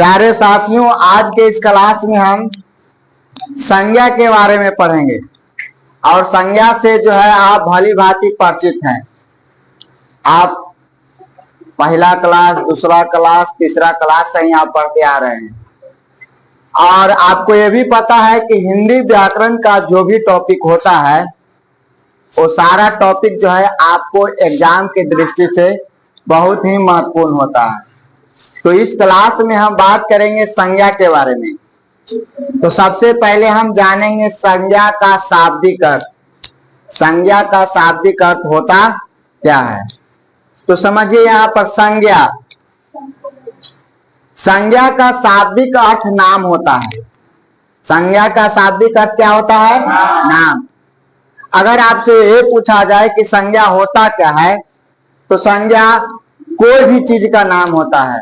प्यारे साथियों, आज के इस क्लास में हम संज्ञा के बारे में पढ़ेंगे और संज्ञा से जो है आप भली भांति परिचित हैं। आप पहला क्लास, दूसरा क्लास, तीसरा क्लास से ही आप पढ़ते आ रहे हैं और आपको ये भी पता है कि हिंदी व्याकरण का जो भी टॉपिक होता है वो सारा टॉपिक जो है आपको एग्जाम की दृष्टि से बहुत ही महत्वपूर्ण होता है। तो इस क्लास में हम बात करेंगे संज्ञा के बारे में। तो सबसे पहले हम जानेंगे संज्ञा का शाब्दिक अर्थ। संज्ञा का शाब्दिक अर्थ होता क्या है? तो समझिए यहाँ पर संज्ञा, संज्ञा का शाब्दिक अर्थ नाम होता है। संज्ञा का शाब्दिक अर्थ क्या होता है? नाम। अगर आपसे ये पूछा जाए कि संज्ञा होता क्या है, तो संज्ञा कोई भी चीज का नाम होता है।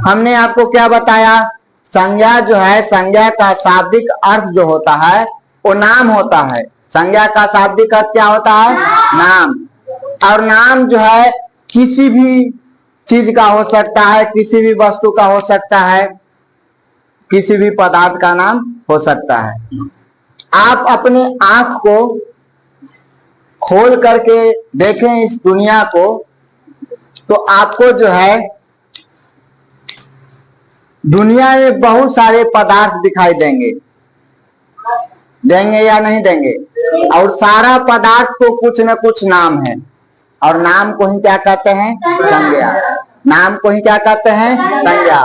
हमने आपको क्या बताया? संज्ञा जो है, संज्ञा का शाब्दिक अर्थ जो होता है वो नाम होता है। संज्ञा का शाब्दिक अर्थ क्या होता है? नाम। और नाम जो है किसी भी चीज का हो सकता है, किसी भी वस्तु का हो सकता है, किसी भी पदार्थ का नाम हो सकता है। आप अपने आंख को खोल करके देखें इस दुनिया को, तो आपको जो है दुनिया में बहुत सारे पदार्थ दिखाई देंगे। देंगे या नहीं देंगे? और सारा पदार्थ को कुछ न कुछ नाम है और नाम को ही क्या कहते हैं? संज्ञा। नाम को ही क्या कहते हैं? संज्ञा।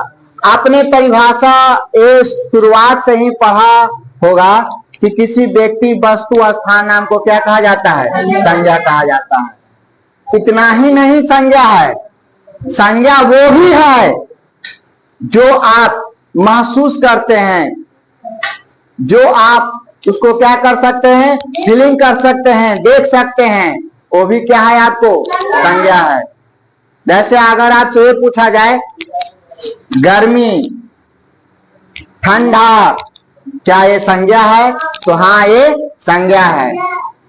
आपने परिभाषा ये शुरुआत से ही पढ़ा होगा कि किसी व्यक्ति, वस्तु, स्थान, नाम को क्या कहा जाता है? संज्ञा कहा जाता है। इतना ही नहीं संज्ञा है, संज्ञा वो भी है जो आप महसूस करते हैं, जो आप उसको क्या कर सकते हैं? फीलिंग कर सकते हैं, देख सकते हैं, वो भी क्या है? आपको संज्ञा है। जैसे अगर आपसे ये पूछा जाए गर्मी, ठंडा, क्या ये संज्ञा है? तो हाँ, ये संज्ञा है।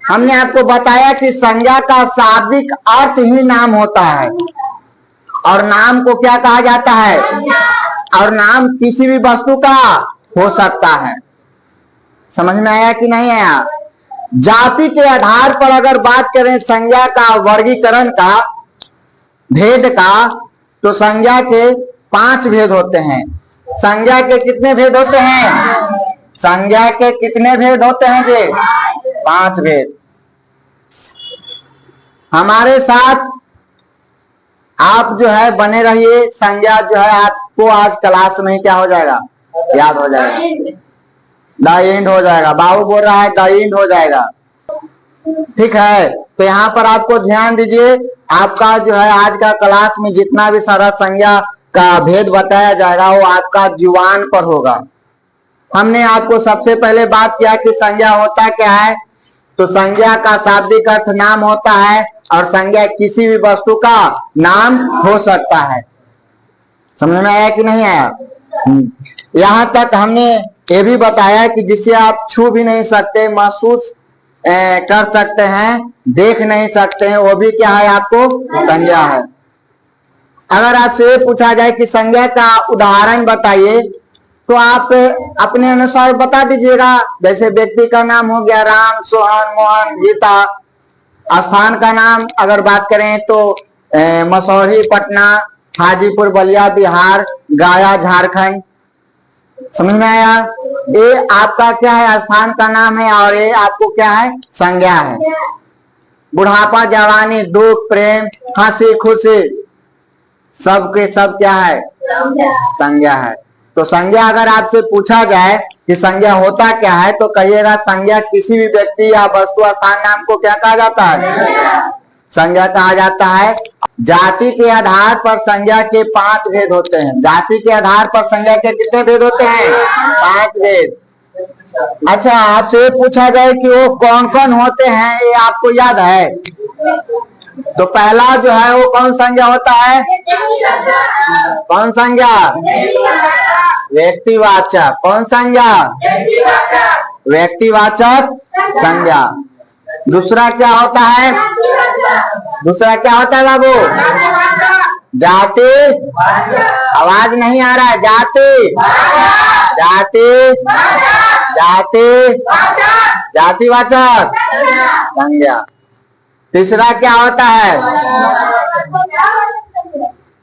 हमने आपको बताया कि संज्ञा का शाब्दिक अर्थ ही नाम होता है और नाम को क्या कहा जाता है? और नाम किसी भी वस्तु का हो सकता है। समझ में आया कि नहीं आया? जाति के आधार पर अगर बात करें संज्ञा का वर्गीकरण का, भेद का, तो संज्ञा के 5 भेद होते हैं। संज्ञा के कितने भेद होते हैं? संज्ञा के कितने भेद होते हैं जी? 5 भेद। हमारे साथ आप जो है बने रहिए। संज्ञा जो है आपको आज क्लास में क्या हो जाएगा? याद हो जाएगा, द एंड हो जाएगा। बाबू बोल रहा है द एंड हो जाएगा, ठीक है? तो यहाँ पर आपको ध्यान दीजिए, आपका जो है आज का क्लास में जितना भी सारा संज्ञा का भेद बताया जाएगा वो आपका जुबान पर होगा। हमने आपको सबसे पहले बात किया कि संज्ञा होता क्या है। तो संज्ञा का शाब्दिक अर्थ नाम होता है और संज्ञा किसी भी वस्तु का नाम हो सकता है। समझ में आया कि नहीं आया? यहाँ तक हमने ये भी बताया कि जिसे आप छू भी नहीं सकते, महसूस कर सकते हैं, देख नहीं सकते हैं, वो भी क्या है? आपको संज्ञा है। अगर आपसे ये पूछा जाए कि संज्ञा का उदाहरण बताइए, तो आप अपने अनुसार बता दीजिएगा। जैसे व्यक्ति का नाम हो गया राम, सोहन, मोहन, गीता। स्थान का नाम अगर बात करें तो मसौरी पटना, हाजीपुर बलिया बिहार, गया झारखंड। समझ में आया? ये आपका क्या है? स्थान का नाम है और ये आपको क्या है? संज्ञा है। बुढ़ापा, जवानी, दुख, प्रेम, हंसी, खुशी, सब के सब क्या है? संज्ञा है। तो संज्ञा अगर आपसे पूछा जाए कि संज्ञा होता क्या है, तो कहिएगा संज्ञा किसी भी व्यक्ति या वस्तु, स्थान, नाम को क्या कहा जाता है? संज्ञा कहा जाता है। जाति के आधार पर संज्ञा के 5 भेद होते हैं। जाति के आधार पर संज्ञा के कितने भेद होते हैं? 5 भेद। अच्छा, आपसे पूछा जाए कि वो कौन कौन होते हैं, ये आपको याद है? तो पहला जो है वो कौन संज्ञा होता है? कौन संज्ञा? व्यक्तिवाचक। कौन संज्ञा? व्यक्तिवाचक संज्ञा। दूसरा क्या होता है? दूसरा क्या होता है बाबू? जाति आवाज नहीं आ रहा है। जाति, जाति, जाति, जातिवाचक संज्ञा। तीसरा क्या होता है?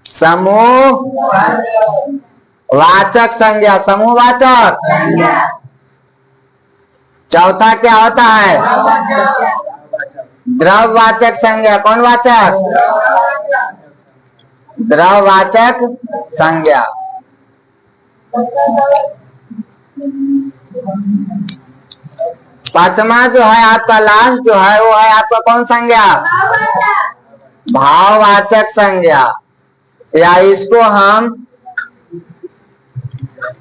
समूह वाचक संज्ञा, समूहवाचक। चौथा क्या होता है? द्रव्यवाचक संज्ञा। कौन वाचक? द्रव्यवाचक संज्ञा। पांचवा जो है आपका लास्ट जो है वो है आपका कौन संज्ञा? भाववाचक संज्ञा, या इसको हम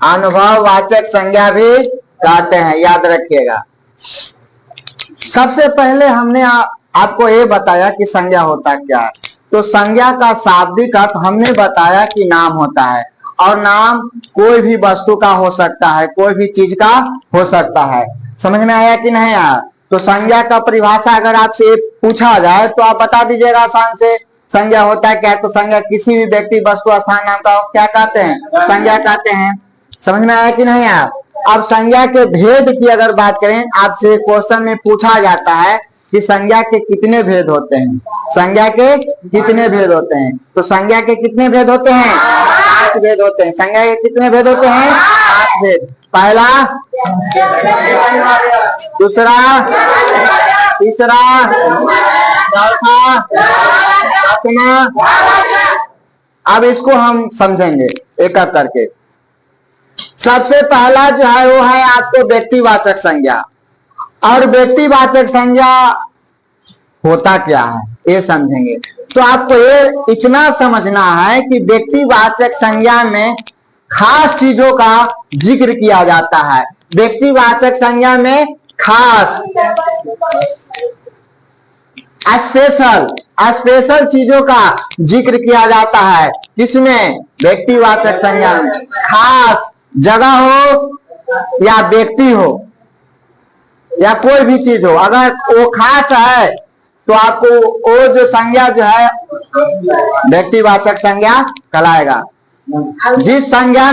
अनुभववाचक संज्ञा भी कहते हैं, याद रखिएगा। सबसे पहले हमने आपको ये बताया कि संज्ञा होता क्या है। तो संज्ञा का शाब्दिक अर्थ हमने बताया कि नाम होता है, और नाम कोई भी वस्तु का हो सकता है, कोई भी चीज का हो सकता है। समझ में आया कि नहीं आया? तो संज्ञा का परिभाषा अगर आपसे पूछा जाए तो आप बता दीजिएगा आसान से, संज्ञा होता है क्या? तो संज्ञा किसी भी व्यक्ति, वस्तु, स्थान, नाम का क्या कहते हैं? संज्ञा कहते हैं। समझ में आया कि नहीं आया? अब संज्ञा के भेद की अगर बात करें, आपसे क्वेश्चन में पूछा जाता है कि संज्ञा के कितने भेद होते हैं, संज्ञा के कितने भेद होते हैं? तो संज्ञा के कितने भेद होते हैं? 5 भेद होते हैं। संज्ञा के कितने भेद होते हैं? 5 भेद। पहला, दूसरा, तीसरा, चौथा, पांचवा। अब इसको हम समझेंगे एक एक करके। सबसे पहला जो है वो है आपको व्यक्तिवाचक संज्ञा। और व्यक्तिवाचक संज्ञा होता क्या है ये समझेंगे। तो आपको ये इतना समझना है कि व्यक्तिवाचक संज्ञा में खास चीजों का जिक्र किया जाता है। व्यक्तिवाचक संज्ञा में खास स्पेशल चीजों का जिक्र किया जाता है। किसमें? व्यक्तिवाचक संज्ञा में। खास जगह हो या व्यक्ति हो या कोई भी चीज हो, अगर वो खास है तो आपको वो जो संज्ञा जो है व्यक्तिवाचक संज्ञा कहलाएगा। जिस संज्ञा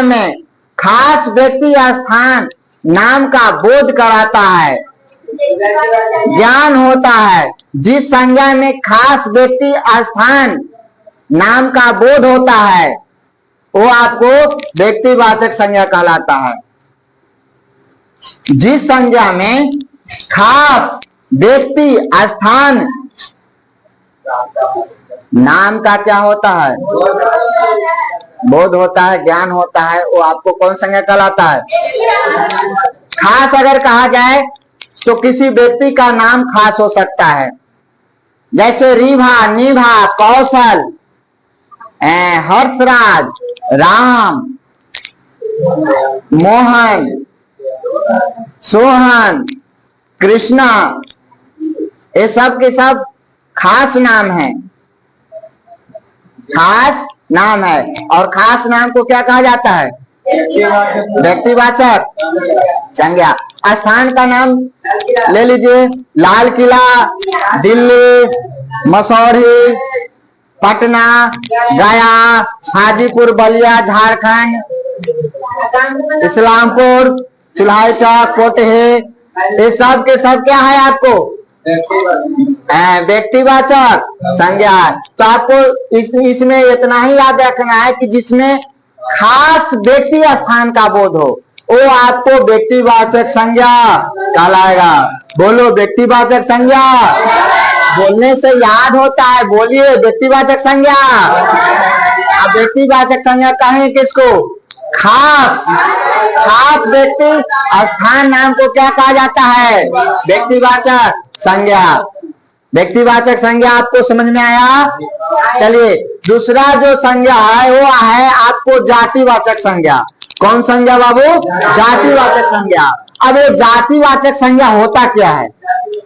में खास व्यक्ति या स्थान नाम का बोध कराता है, ज्ञान होता है, जिस संज्ञा में खास व्यक्ति स्थान नाम का बोध होता है, वो आपको व्यक्तिवाचक संज्ञा कहलाता है। जिस संज्ञा में खास व्यक्ति स्थान नाम का क्या होता है? बोध होता है, ज्ञान होता है, वो आपको कौन संज्ञा कहलाता है? खास अगर कहा जाए तो किसी व्यक्ति का नाम खास हो सकता है, जैसे रीभा, निभा, कौशल, हर्षराज, राम, मोहन, सोहन, कृष्णा, ये सब के सब खास नाम है, खास नाम है। और खास नाम को क्या कहा जाता है? व्यक्तिवाचक संज्ञा। स्थान का नाम ले लीजिए, लाल किला, दिल्ली, मसौरी, पटना, गया, हाजीपुर, बलिया, झारखंड, इस्लामपुर, चुल्हाई चौक, कोटहे, ये सब के सब क्या है आपको? व्यक्तिवाचक संज्ञा। तो आपको इसमें इतना ही याद रखना है कि जिसमें खास व्यक्ति स्थान का बोध हो वो आपको व्यक्तिवाचक संज्ञा कहलाएगा। बोलो व्यक्तिवाचक संज्ञा। बोलने से याद होता है, बोलिए व्यक्तिवाचक संज्ञा। आप व्यक्तिवाचक संज्ञा कहें किसको? खास व्यक्ति स्थान नाम को क्या कहा जाता है? व्यक्तिवाचक संज्ञा। व्यक्तिवाचक संज्ञा आपको समझ में आया? चलिए दूसरा जो संज्ञा है वो है आपको जातिवाचक संज्ञा। कौन संज्ञा बाबू? जातिवाचक संज्ञा। अब ये जातिवाचक संज्ञा होता क्या है?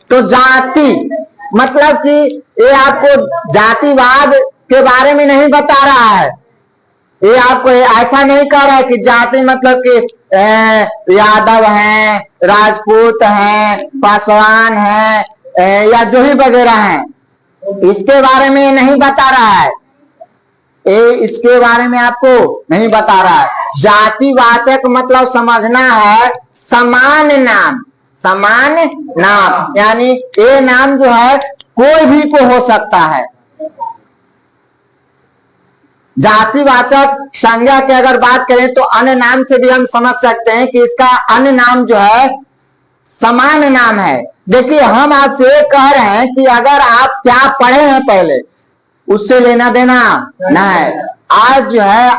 तो जाति मतलब कि ये आपको जातिवाद के बारे में नहीं बता रहा है। ये आपको ऐसा नहीं कह रहा है कि जाति मतलब कि यादव हैं, राजपूत हैं, पासवान हैं, या जो ही वगैरह हैं, इसके बारे में नहीं बता रहा है। इसके बारे में आपको नहीं बता रहा है। जातिवाचक मतलब समझना है समान नाम, समान नाम, यानी ये नाम जो है कोई भी को हो सकता है। जातिवाचक संज्ञा की अगर बात करें तो अन्य नाम से भी हम समझ सकते हैं कि इसका अन्य नाम जो है समान नाम है। देखिए हम आपसे कह रहे हैं कि अगर आप क्या पढ़े हैं पहले उससे लेना देना ना है। आज जो है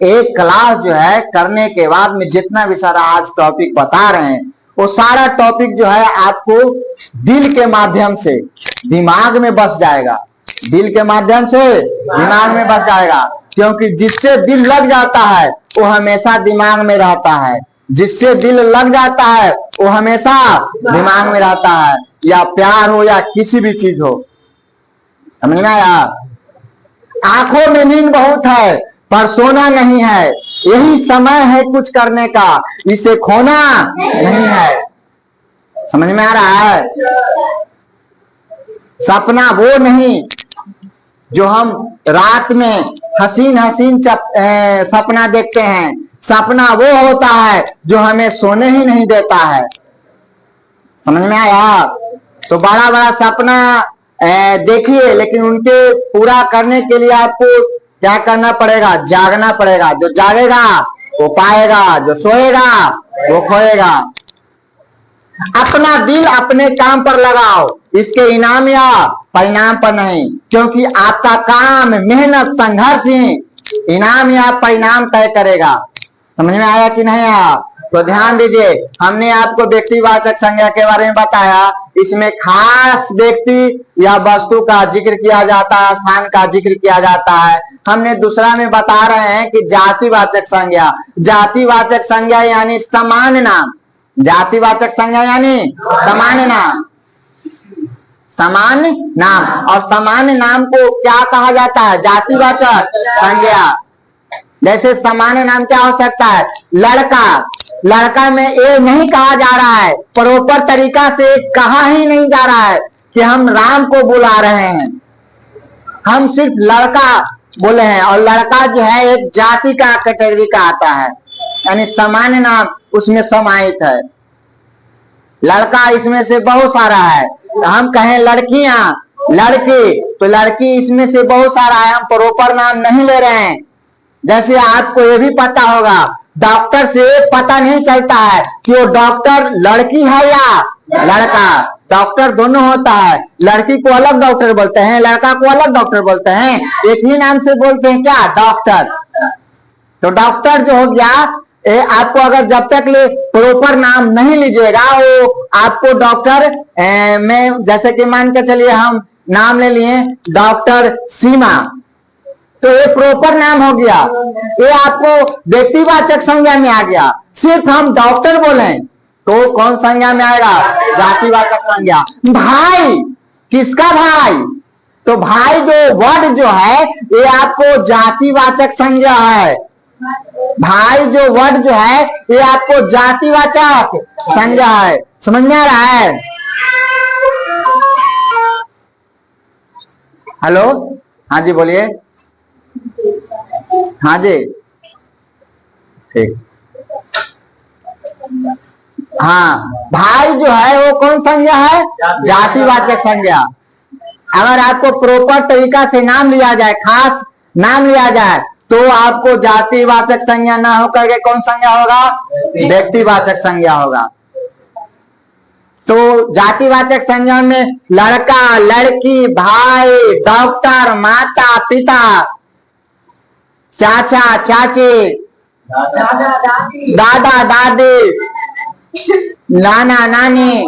एक क्लास जो है करने के बाद में जितना भी सारा आज टॉपिक बता रहे हैं वो सारा टॉपिक जो है आपको दिल के माध्यम से दिमाग में बस जाएगा, दिल के माध्यम से दिमाग में बस जाएगा, क्योंकि जिससे दिल लग जाता है वो हमेशा दिमाग में रहता है। जिससे दिल लग जाता है वो हमेशा दिमाग में रहता है, या प्यार हो या किसी भी चीज हो। समझ में आया? आंखों में नींद बहुत है पर सोना नहीं है, यही समय है कुछ करने का, इसे खोना नहीं है। समझ में आ रहा है? सपना वो नहीं जो हम रात में हसीन हसीन सपना देखते हैं, सपना वो होता है जो हमें सोने ही नहीं देता है। समझ में आया? तो बड़ा बड़ा सपना देखिए, लेकिन उनके पूरा करने के लिए आपको क्या करना पड़ेगा? जागना पड़ेगा। जो जागेगा वो पाएगा, जो सोएगा वो खोएगा। अपना दिल अपने काम पर लगाओ, इसके इनाम या परिणाम पर नहीं, क्योंकि आपका काम मेहनत संघर्ष ही इनाम या परिणाम तय करेगा। समझ में आया कि नहीं आया? तो ध्यान दीजिए, हमने आपको व्यक्तिवाचक संज्ञा के बारे में बताया। इसमें खास व्यक्ति या वस्तु का जिक्र किया जाता है, स्थान का जिक्र किया जाता है। हमने दूसरा में बता रहे हैं कि जातिवाचक संज्ञा, जातिवाचक संज्ञा यानी समान नाम, जातिवाचक संज्ञा यानी समान नाम, समान नाम। और समान नाम को क्या कहा जाता है? जातिवाचक संज्ञा। जैसे समान नाम क्या हो सकता है? लड़का, लड़का में ये नहीं कहा जा रहा है, प्रॉपर तरीका से कहा ही नहीं जा रहा है कि हम राम को बुला रहे हैं, हम सिर्फ लड़का बोले हैं। और लड़का जो है एक जाति का कैटेगरी का आता है, यानी सामान्य नाम उसमें समाहित है। लड़का इसमें से बहुत सारा है। हम कहें लड़कियां, लड़की, तो लड़की इसमें से बहुत सारा है, हम प्रॉपर नाम नहीं ले रहे हैं। जैसे आपको ये भी पता होगा, डॉक्टर से पता नहीं चलता है कि वो डॉक्टर लड़की है या लड़का। डॉक्टर दोनों होता है, लड़की को अलग डॉक्टर बोलते हैं, लड़का को अलग डॉक्टर बोलते हैं, एक ही नाम से बोलते हैं, क्या? डॉक्टर। तो डॉक्टर जो हो गया, आपको अगर जब तक ले प्रॉपर नाम नहीं लीजिएगा, वो आपको डॉक्टर में, जैसे कि मान के चलिए हम नाम ले लिए डॉक्टर सीमा, तो ये प्रॉपर नाम हो गया, ये आपको व्यक्तिवाचक संज्ञा में आ गया। सिर्फ हम डॉक्टर बोले तो कौन संज्ञा में आएगा? जातिवाचक संज्ञा। भाई, किसका भाई? तो भाई जो वर्ड जो है ये आपको जातिवाचक संज्ञा है। भाई जो वर्ड जो है ये आपको जातिवाचक संज्ञा है। समझ में आ रहा है? हेलो, हाँ जी बोलिए। हाँ जी, ठीक। हाँ, भाई जो है वो कौन संज्ञा है? जातिवाचक संज्ञा। अगर आपको प्रॉपर तरीका से नाम लिया जाए, खास नाम लिया जाए, तो आपको जातिवाचक संज्ञा ना होकर के कौन संज्ञा होगा? व्यक्तिवाचक संज्ञा होगा। तो जातिवाचक संज्ञा में लड़का, लड़की, भाई, डॉक्टर, माता, पिता, चाचा, चाची, दादा, दादी, नाना, नानी,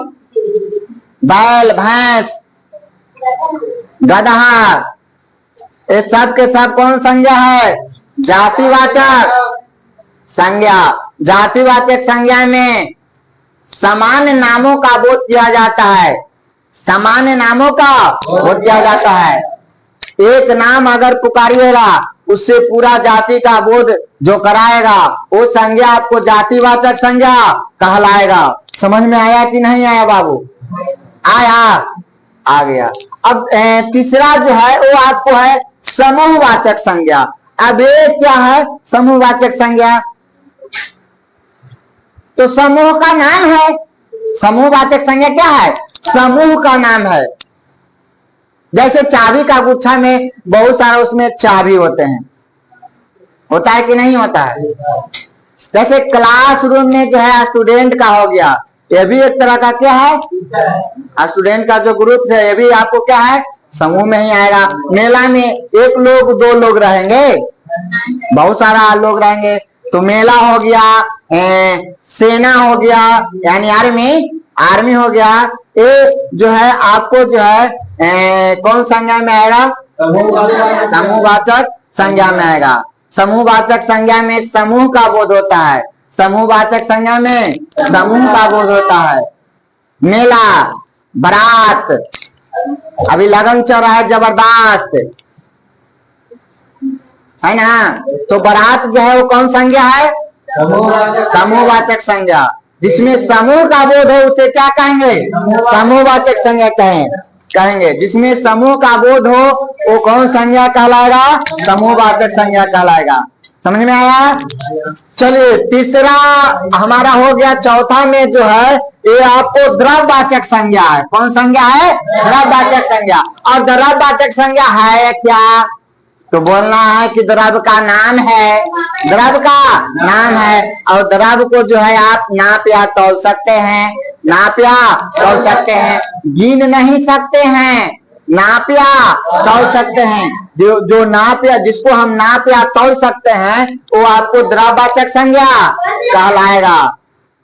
बैल, भैंस, गधा, ये सब के सब कौन संज्ञा है? जातिवाचक संज्ञा। जातिवाचक संज्ञा में सामान्य नामों का बोध किया जाता है, सामान्य नामों का बोध किया जाता है। एक नाम अगर पुकारिएगा उससे पूरा जाति का बोध जो कराएगा वो संज्ञा आपको जातिवाचक संज्ञा कहलाएगा। समझ में आया कि नहीं आया बाबू? आया? आ गया। अब तीसरा जो है वो आपको है समूहवाचक संज्ञा। अब ये क्या है समूहवाचक संज्ञा? तो समूह का नाम है। समूहवाचक संज्ञा क्या है? समूह का नाम है। जैसे चाबी का गुच्छा में बहुत सारा उसमें चाबी होते हैं, होता है कि नहीं होता है? जैसे क्लासरूम में जो है स्टूडेंट का हो गया, ये भी एक तरह का क्या है? स्टूडेंट का जो ग्रुप है ये भी आपको क्या है? समूह में ही आएगा। मेला में एक लोग दो लोग रहेंगे, बहुत सारा लोग रहेंगे, तो मेला हो गया, सेना हो गया यानी आर्मी हो गया। ये जो है आपको जो है कौन संज्ञा में आएगा? समूहवाचक संज्ञा में आएगा। समूहवाचक संज्ञा में समूह का बोध होता है। समूहवाचक संज्ञा में समूह का बोध होता है। मेला, बारात, अभी लगन चल रहा है जबरदस्त, है ना? तो बारात जो है वो कौन संज्ञा है? समूहवाचक संज्ञा। जिसमें समूह का बोध हो उसे क्या कहेंगे? समूहवाचक संज्ञा कहेंगे। जिसमें समूह का बोध हो वो कौन संज्ञा कहलाएगा? समूहवाचक संज्ञा कहलाएगा। समझ में आया? चलिए तीसरा हमारा हो गया। चौथा में जो है ये आपको द्रव्यवाचक संज्ञा है। कौन संज्ञा है? द्रव्यवाचक संज्ञा। और द्रव्यवाचक संज्ञा है क्या? तो बोलना है कि द्रव्य का नाम है, द्रव्य का नाम है। और द्रव्य को जो है आप नाप या तौल सकते हैं, नाप या तौल सकते हैं, गिन नहीं सकते हैं, नाप या तौल सकते हैं। जो नाप या जिसको हम नाप या तौल सकते हैं वो आपको द्रव्यवाचक संज्ञा कहलाएगा।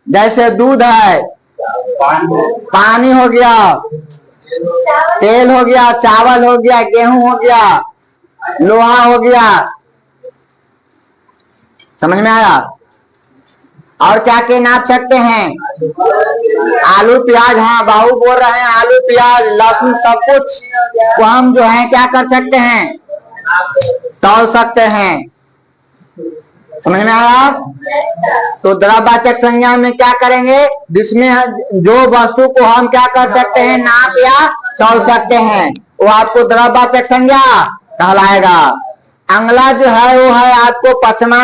जैसे दूध है, पानी हो गया, तेल हो गया, चावल हो गया, गेहूं हो गया, लोहा हो गया। समझ में आया? और क्या क्या नाप सकते हैं? आलू प्याज, हाँ बाबू बोल रहे हैं आलू प्याज लहसुन सब कुछ को हम जो है क्या कर सकते हैं? तौल सकते हैं। समझ में आया? तो द्रव्यवाचक संज्ञा में क्या करेंगे? जिसमें जो वस्तु को हम क्या कर सकते हैं? नाप या तौल सकते हैं, वो आपको द्रव्यवाचक संज्ञा कहलाएगा। अगला जो है वो है आपको पचमा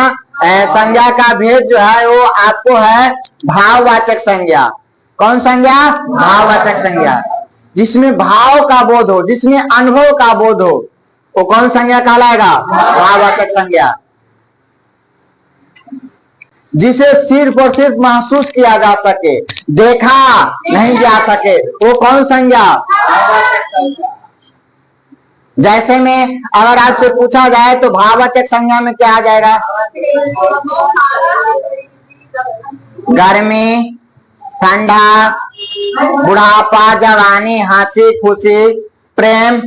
संज्ञा का भेद जो है वो आपको है भाववाचक संज्ञा। कौन संज्ञा? भाववाचक संज्ञा। जिसमें भाव का बोध हो, जिसमें अनुभव का बोध हो, वो कौन संज्ञा कहलाएगा? भाववाचक संज्ञा। जिसे सिर्फ और सिर्फ महसूस किया जा सके, देखा नहीं जा सके, वो कौन संज्ञा? जैसे में अगर आपसे पूछा जाए तो भाववाचक संज्ञा में क्या आ जाएगा? गर्मी, ठंडा, बुढ़ापा, जवानी, हंसी खुशी, प्रेम,